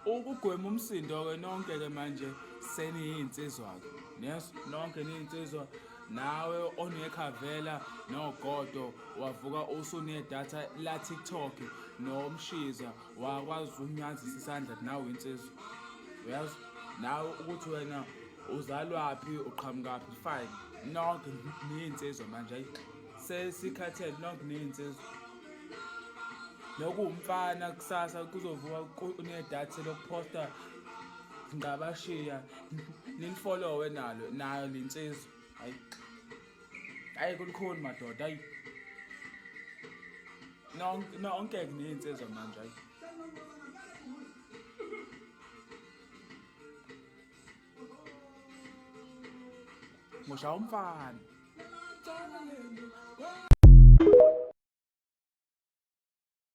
ukugwema umsindo-ke nonke-ke manje seniyiy'nsizwa-ke, yes, nonke niyinsizwa. Nawe onekhavela nogodo wavuka usunedatha la TikTok nomshiza wakwazi ukunyaza isandla ukuthi nawe uyinsizwa. Uyazi nawe ukuthi wena uzalwaphi uqhamukaphi fine. Nonke niyinsizwa manje hayi. Sesikhathele nonke niyinsizwa. Nokuwumfana kusasa kuzovuka kunedatha lokuphosta ngabashiya ninifollowe nalo nayo linsizwa. Hayi. Hayi kulikhuni madoda hayi. Nonke niyinsizwa manje hayi. Ngishaya umfana.